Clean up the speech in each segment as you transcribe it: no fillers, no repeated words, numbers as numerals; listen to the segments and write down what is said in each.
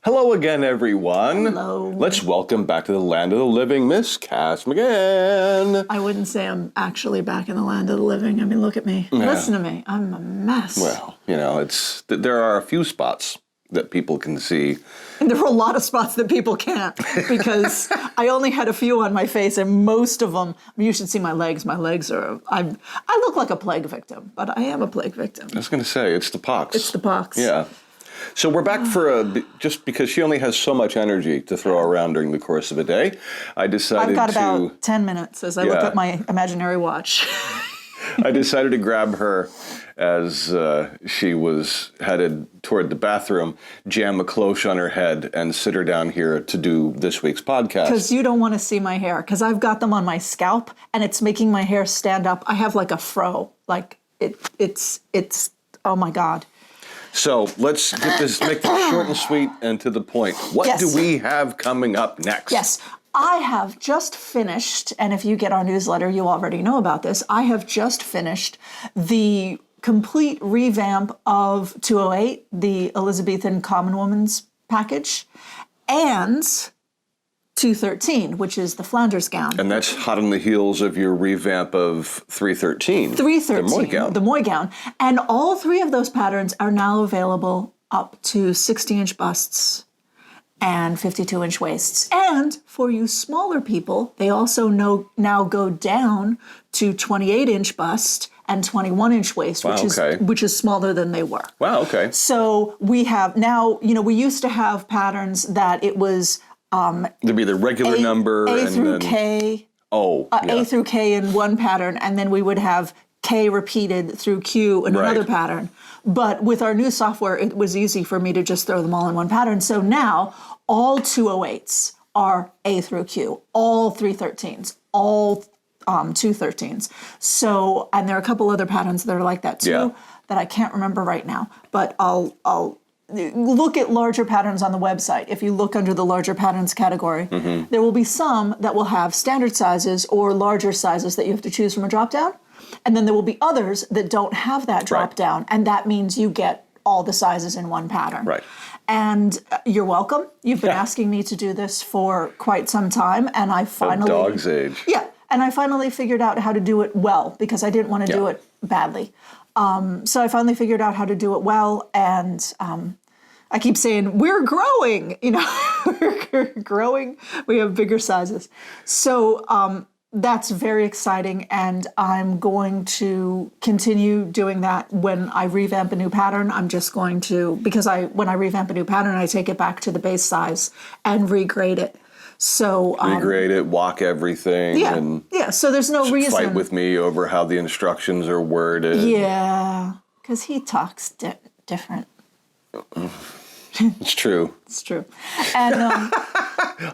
Hello again, everyone. Hello. Let's welcome back to the land of the living, Miss Kass again. I wouldn't say I'm actually back in the land of the living. I mean, look at me. Yeah. Listen to me. I'm a mess. Well, there are a few spots that people can see. And there are a lot of spots that people can't because I only had a few on my face, and most of them, you should see my legs. My legs are, I look like a plague victim, but I am a plague victim. I was going to say, it's the pox. It's the pox. Yeah. So we're back just because she only has so much energy to throw around during the course of a day, I decided I've got about 10 minutes as I look at my imaginary watch. I decided to grab her as she was headed toward the bathroom, jam a cloche on her head, and sit her down here to do this week's podcast. Because you don't want to see my hair, because I've got them on my scalp, and it's making my hair stand up. I have like a fro. Like, it's oh my God. So let's make this short and sweet and to the point. What do we have coming up next? Yes. I have just finished, and if you get our newsletter, you already know about this. I have just finished the complete revamp of 208, the Elizabethan Common Woman's package, and 213, which is the Flounders gown. And that's hot on the heels of your revamp of 313. 313, the Moy gown. The Moy gown. And all three of those patterns are now available up to 60-inch busts and 52-inch waists. And for you smaller people, they also now go down to 28-inch bust and 21-inch waist, which is smaller than they were. Wow, okay. So we have now, we used to have patterns that it was there'd be the regular number A and through then K. yeah. A through K in one pattern, and then we would have K repeated through Q in another pattern. But with our new software, it was easy for me to just throw them all in one pattern. So now all 208s are A through Q, all 313s, all 213s. So, and there are a couple other patterns that are like that too that I can't remember right now. But I'll look at larger patterns on the website. If you look under the larger patterns category, there will be some that will have standard sizes or larger sizes that you have to choose from a drop-down. And then there will be others that don't have that drop-down, and that means you get all the sizes in one pattern. Right. And you're welcome. You've been asking me to do this for quite some time, and I finally... A dog's age. Yeah, and I finally figured out how to do it well, because I didn't want to do it badly. So I finally figured out how to do it well, and I keep saying, we're growing, we're growing, we have bigger sizes. So that's very exciting, and I'm going to continue doing that when I revamp a new pattern. I'm just going to, because when I revamp a new pattern, I take it back to the base size and regrade it. So regrade it, walk everything, and so there's no reason fight with me over how the instructions are worded. Yeah, because he talks different. It's true. It's true. And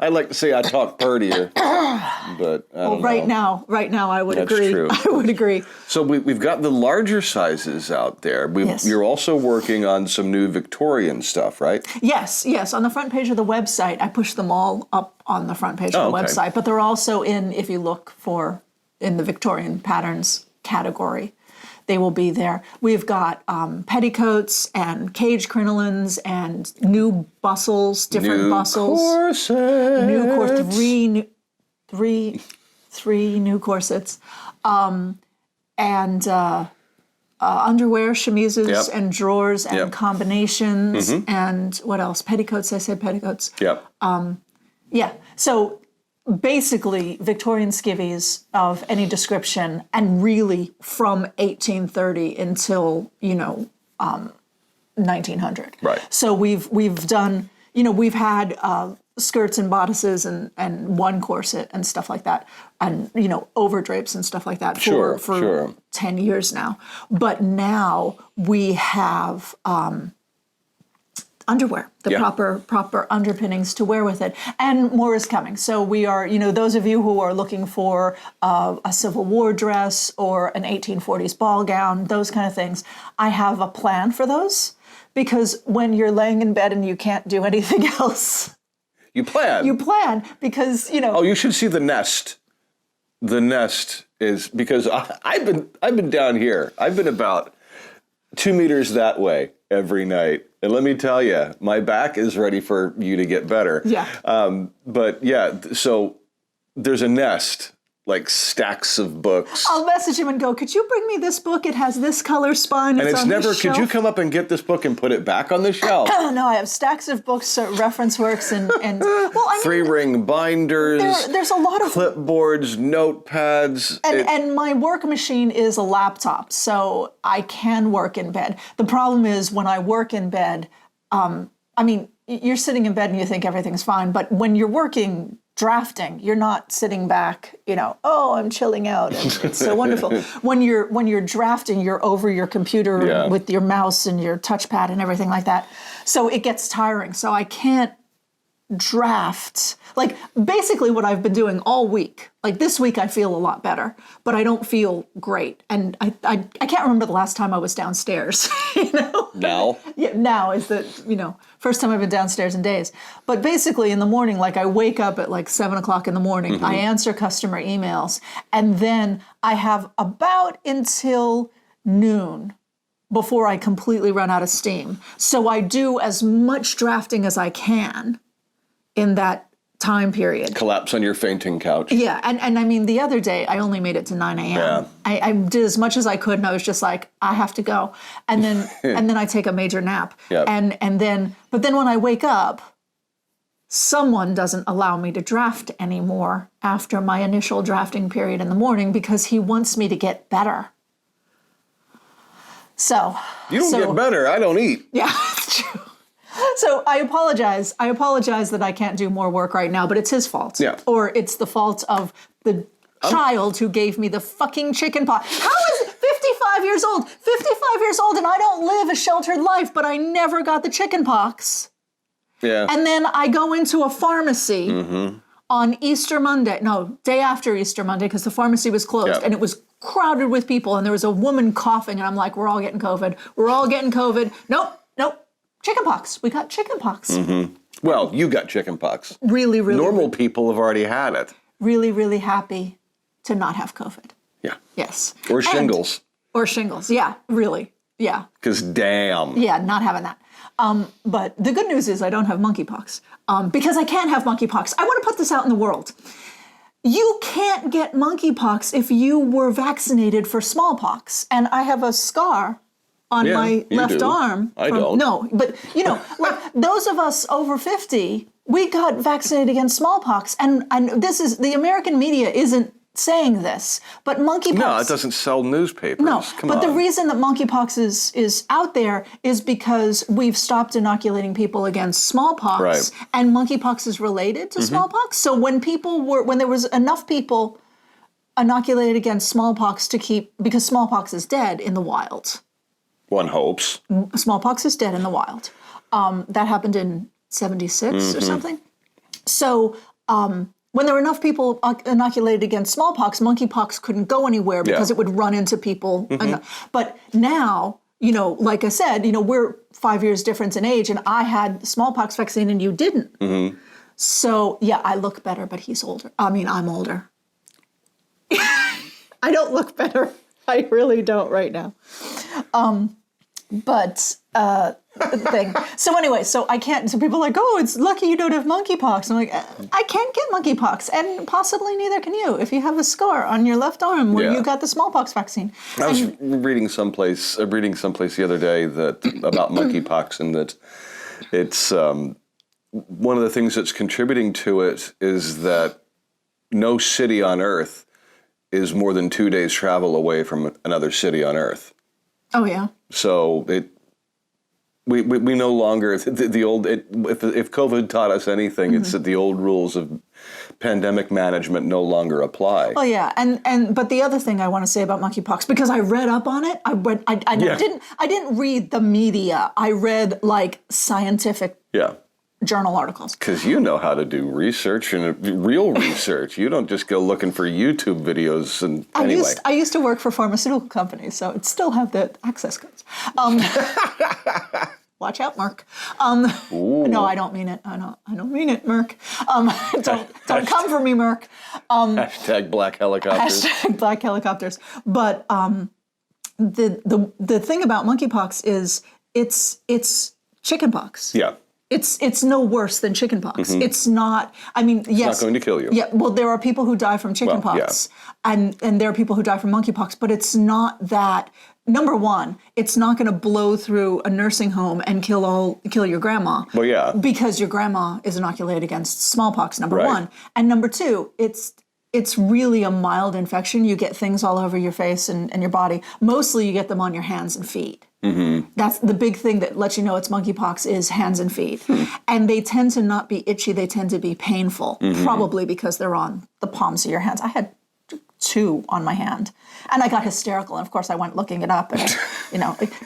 I like to say I talk purtier, but I don't know. Right now, I would agree. True. I would agree. So we've got the larger sizes out there. You're also working on some new Victorian stuff, right? Yes. On the front page of the website, I push them all up on the front page of the website, but they're also if you look in the Victorian patterns category. They will be there. We've got petticoats and cage crinolines and new bustles, different bustles. Corsets. New corsets. Three new corsets. And underwear, chemises, and drawers and combinations. And what else? Petticoats. I said petticoats. Yep. So basically Victorian skivvies of any description, and really from 1830 until 1900. Right. So we've done we've had skirts and bodices and one corset and stuff like that, and overdrapes and stuff like that for 10 years now. But now we have underwear, the proper underpinnings to wear with it. And more is coming. So we are, those of you who are looking for a Civil War dress or an 1840s ball gown, those kind of things, I have a plan for those. Because when you're laying in bed and you can't do anything else, you plan because, Oh, you should see the nest. The nest is, because I've been down here. I've been about 2 meters that way. every night. And let me tell you, my back is ready for you to get better. Yeah. But yeah, so there's a nest, like stacks of books. I'll message him and go, could you bring me this book? It has this color spine. And it's on never, this could you shelf." come up and get this book and put it back on the shelf? No, I have stacks of books, reference works, and well, I mean, 3-ring binders, there's a lot of clipboards, notepads. and my work machine is a laptop, so I can work in bed. The problem is when I work in bed, I mean, you're sitting in bed and you think everything's fine, but when you're working drafting, you're not sitting back, oh, I'm chilling out and it's so wonderful. When you're drafting, you're over your computer with your mouse and your touchpad and everything like that. So it gets tiring. So I can't draft. Like basically what I've been doing all week. Like this week I feel a lot better, but I don't feel great. And I can't remember the last time I was downstairs, Now? Yeah, now is the, first time I've been downstairs in days. But basically in the morning, like I wake up at like 7 o'clock in the morning, I answer customer emails, and then I have about until noon before I completely run out of steam. So I do as much drafting as I can in that time period. Collapse on your fainting couch. Yeah, and I mean, the other day, I only made it to 9 a.m. Yeah. I did as much as I could, and I was just like, I have to go. And then and then I take a major nap. Yep. But then when I wake up, someone doesn't allow me to draft anymore after my initial drafting period in the morning because he wants me to get better. So You don't get better. I don't eat. yeah, it's true. So I apologize. I apologize that I can't do more work right now, but it's his fault. Yeah. Or it's the fault of the child who gave me the fucking chicken pox. How is it 55 years old? 55 years old and I don't live a sheltered life, but I never got the chicken pox. Yeah. And then I go into a pharmacy on Easter Monday. No, day after Easter Monday, because the pharmacy was closed. Yep. And it was crowded with people. And there was a woman coughing. And I'm like, we're all getting COVID. We're all getting COVID. Nope. Chickenpox. We got chickenpox. Well, you got chickenpox. Really, Normal people have already had it. really, really happy to not have COVID. Yeah. Yes. Or shingles. Or shingles. Yeah, really. Yeah. Because damn. Yeah, not having that. But the good news is I don't have monkeypox because I can't have monkeypox. I want to put this out in the world. You can't get monkeypox if you were vaccinated for smallpox. And I have a scar on Yeah, my you left do. arm. I don't. No, but like those of us over 50, we got vaccinated against smallpox. And this is, the American media isn't saying this, but monkeypox. No, it doesn't sell newspapers. No, Come but on. the reason that monkeypox is out there is because we've stopped inoculating people against smallpox, Right. and monkeypox is related to smallpox. So when there was enough people inoculated against smallpox because smallpox is dead in the wild. One hopes. Smallpox is dead in the wild. That happened in 76 or something. So when there were enough people inoculated against smallpox, monkeypox couldn't go anywhere because it would run into people. But now, like I said, we're 5 years difference in age, and I had smallpox vaccine and you didn't. So yeah, I look better, but he's older. I mean, I'm older. I don't look better. I really don't right now. But thing. So anyway, so I can't. So people are like, oh, it's lucky you don't have monkeypox. I'm like, I can't get monkeypox, and possibly neither can you if you have a scar on your left arm where you got the smallpox vaccine. I was reading someplace the other day that about monkeypox, and that it's one of the things that's contributing to it is that no city on Earth is more than 2 days travel away from another city on Earth. Oh yeah. So we no longer the old if COVID taught us anything, it's that the old rules of pandemic management no longer apply. Oh yeah, and but the other thing I want to say about monkeypox, because I read up on it, I didn't read the media. I read like scientific journal articles. Because you know how to do research and real research. You don't just go looking for YouTube videos and anyway. I used to work for pharmaceutical companies, so it still have the access codes. Watch out, Merck. No, I don't mean it. I don't mean it, Merck. Don't come for me, Merck. Hashtag black helicopters. Hashtag black helicopters. But the thing about monkeypox is it's chickenpox. Yeah. It's no worse than chickenpox. It's not. I mean, yes, It's not going to kill you. Yeah. Well, there are people who die from chickenpox, and there are people who die from monkeypox. But it's not that. Number one, it's not going to blow through a nursing home and kill your grandma. Well, yeah. Because your grandma is inoculated against smallpox. Number Right. one, and number two, it's really a mild infection. You get things all over your face and your body. Mostly, you get them on your hands and feet. That's the big thing that lets you know it's monkeypox is hands and feet. And they tend to not be itchy, they tend to be painful, probably because they're on the palms of your hands. I had 2 on my hand. And I got hysterical. And of course I went looking it up and,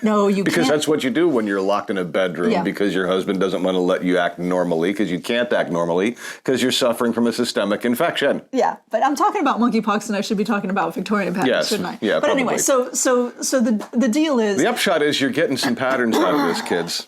no, you Because can't. that's what you do when you're locked in a bedroom because your husband doesn't want to let you act normally because you can't act normally because you're suffering from a systemic infection. Yeah, but I'm talking about monkeypox and I should be talking about Victorian patterns, Yes. shouldn't I? Yeah, but anyway, probably. so the deal is The upshot is you're getting some patterns out of this, kids.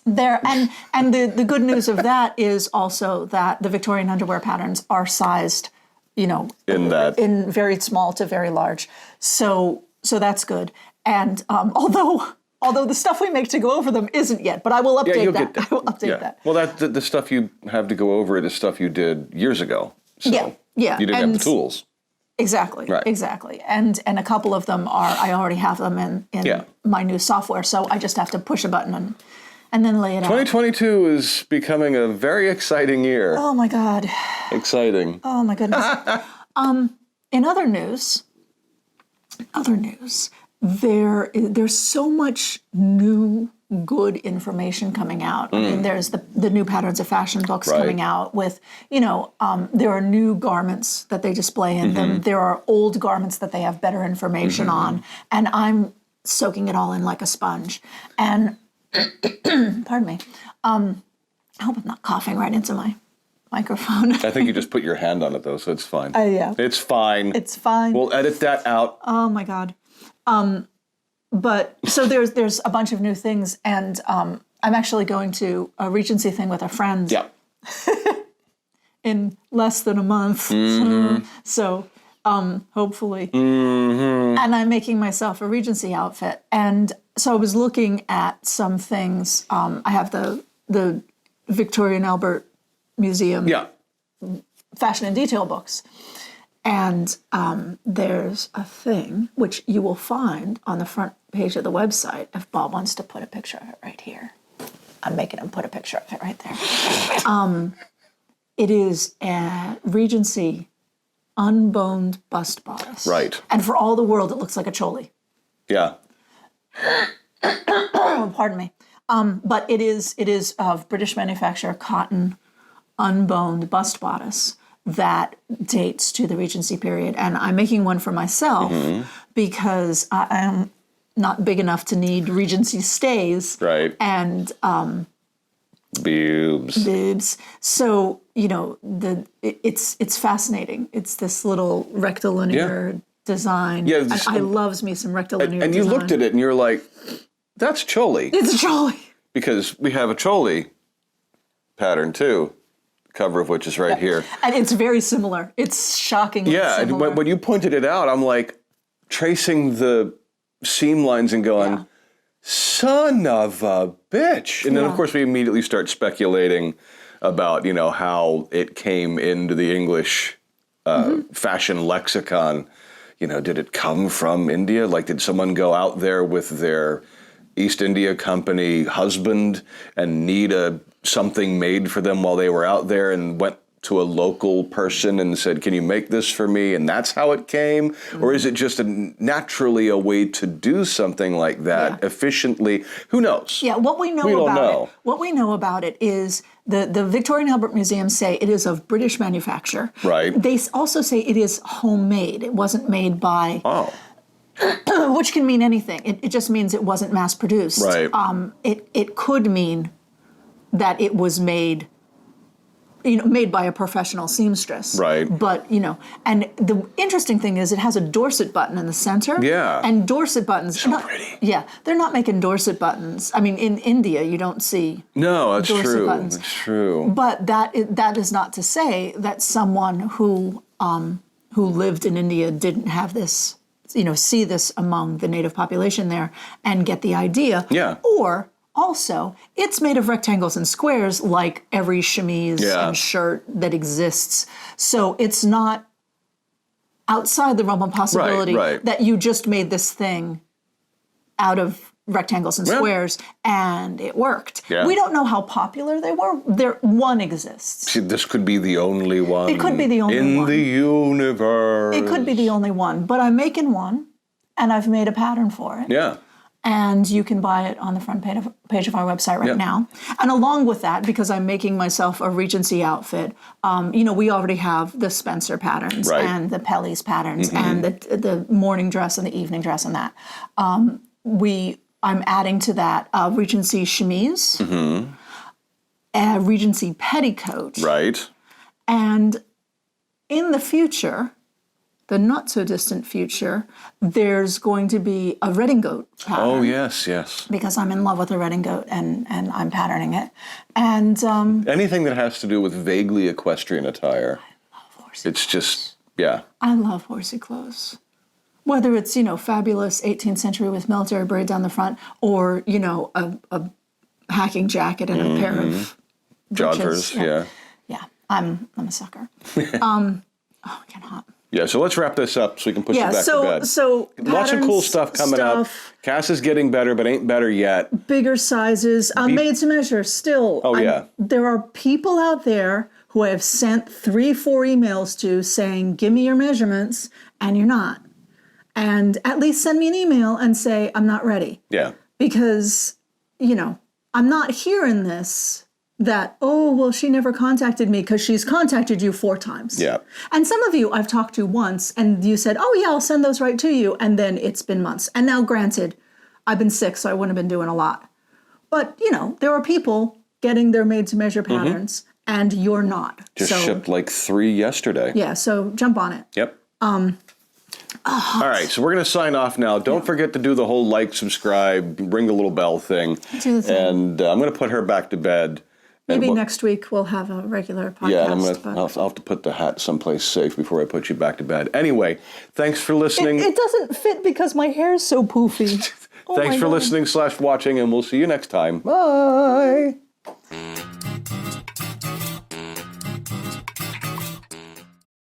there, and the good news of that is also that the Victorian underwear patterns are sized, in very small to very large. So that's good. And although the stuff we make to go over them isn't yet, but I will update that. I will update that. Well, the stuff you have to go over is stuff you did years ago. So Yeah. You didn't have the tools. Exactly. Right. Exactly. And a couple of them I already have them in my new software, so I just have to push a button and then lay it out. 2022 is becoming a very exciting year. Oh my God. Exciting. Oh my goodness. In other news, there's so much new good information coming out. I mean, there's the new Patterns of Fashion books coming out with, there are new garments that they display in them. There are old garments that they have better information on. And I'm soaking it all in like a sponge. And, pardon me, I hope I'm not coughing right into my microphone. I think you just put your hand on it, though, so it's fine. Yeah. It's fine. It's fine. We'll edit that out. Oh my God. But so there's a bunch of new things, and I'm actually going to a Regency thing with a friend in less than a month. So hopefully. And I'm making myself a Regency outfit. And so I was looking at some things. I have the Victoria and Albert Museum fashion and detail books. And there's a thing which you will find on the front page of the website if Bob wants to put a picture of it right here. I'm making him put a picture of it right there. It is a Regency unboned bust bodice. Right. And for all the world, it looks like a choli. Yeah. Oh, pardon me. But it is of British manufacture cotton unboned bust bodice that dates to the Regency period. And I'm making one for myself because I am not big enough to need Regency stays. Right. And boobs. So, it's fascinating. It's this little rectilinear design. Yeah, and I loves me some rectilinear and you design. looked at it and you're like, that's choli. It's a choli. Because we have a choli pattern too, cover of which is right here. And it's very similar. It's shockingly similar. And when you pointed it out, I'm like tracing the seam lines and going, son of a bitch. And then, of course, we immediately start speculating about, how it came into the English fashion lexicon. Did it come from India? Like, did someone go out there with their East India Company husband and need something made for them while they were out there and went to a local person and said, can you make this for me? And that's how it came? Or is it just naturally a way to do something like that efficiently? Who knows? Yeah, what we know about it is the Victoria and Albert Museum say it is of British manufacture. Right. They also say it is homemade. It wasn't made by... Oh. Which can mean anything. It just means it wasn't mass produced. Right. It could mean that it was made by a professional seamstress. Right. But, and the interesting thing is it has a Dorset button in the center. Yeah. And Dorset buttons. So pretty. Yeah. They're not making Dorset buttons. I mean, in India, you don't see that's Dorset true. buttons. That's true. But that is not to say that someone who lived in India didn't have this, see this among the native population there and get the idea. Yeah. Also, it's made of rectangles and squares like every chemise and shirt that exists. So it's not outside the realm of possibility that you just made this thing out of rectangles and squares and it worked. Yeah. We don't know how popular they were. One exists. See, this could be the only one. It could be the only one. In the universe. It could be the only one. But I'm making one and I've made a pattern for it. Yeah. And you can buy it on the front page of our website right now. And along with that, because I'm making myself a Regency outfit, we already have the Spencer patterns and the Pelly's patterns and the morning dress and the evening dress and that. I'm adding to that a Regency chemise, a Regency petticoat. Right. And in the future, the not so distant future, there's going to be a redingote pattern. Oh, yes. Because I'm in love with a redingote and I'm patterning it. And anything that has to do with vaguely equestrian attire. I love horsey It's just, yeah. I love horsey clothes. Whether it's, fabulous 18th century with military braid down the front or, a hacking jacket and a pair of joggers. Yeah, I'm a sucker. Getting hot. Yeah, so let's wrap this up so we can put you back to bed. So lots of cool stuff coming up. Cass is getting better, but ain't better yet. Bigger sizes, made to measure still. There are people out there who I have sent 3-4 emails to saying, give me your measurements, and you're not. And at least send me an email and say, I'm not ready. Yeah. Because, I'm not hearing this that, she never contacted me because she's contacted you 4 times. Yeah. And some of you I've talked to once and you said, I'll send those right to you. And then it's been months. And now granted, I've been sick, so I wouldn't have been doing a lot. But, there are people getting their made to measure patterns and you're not. Just shipped like 3 yesterday. Yeah, so jump on it. Yep. All right, so we're going to sign off now. Don't forget to do the whole subscribe, ring the little bell thing. Do the thing. And I'm going to put her back to bed. Maybe next week we'll have a regular podcast. Yeah, and I'll have to put the hat someplace safe before I put you back to bed. Anyway, thanks for listening. It doesn't fit because my hair is so poofy. Thanks for listening / watching, and we'll see you next time. Bye.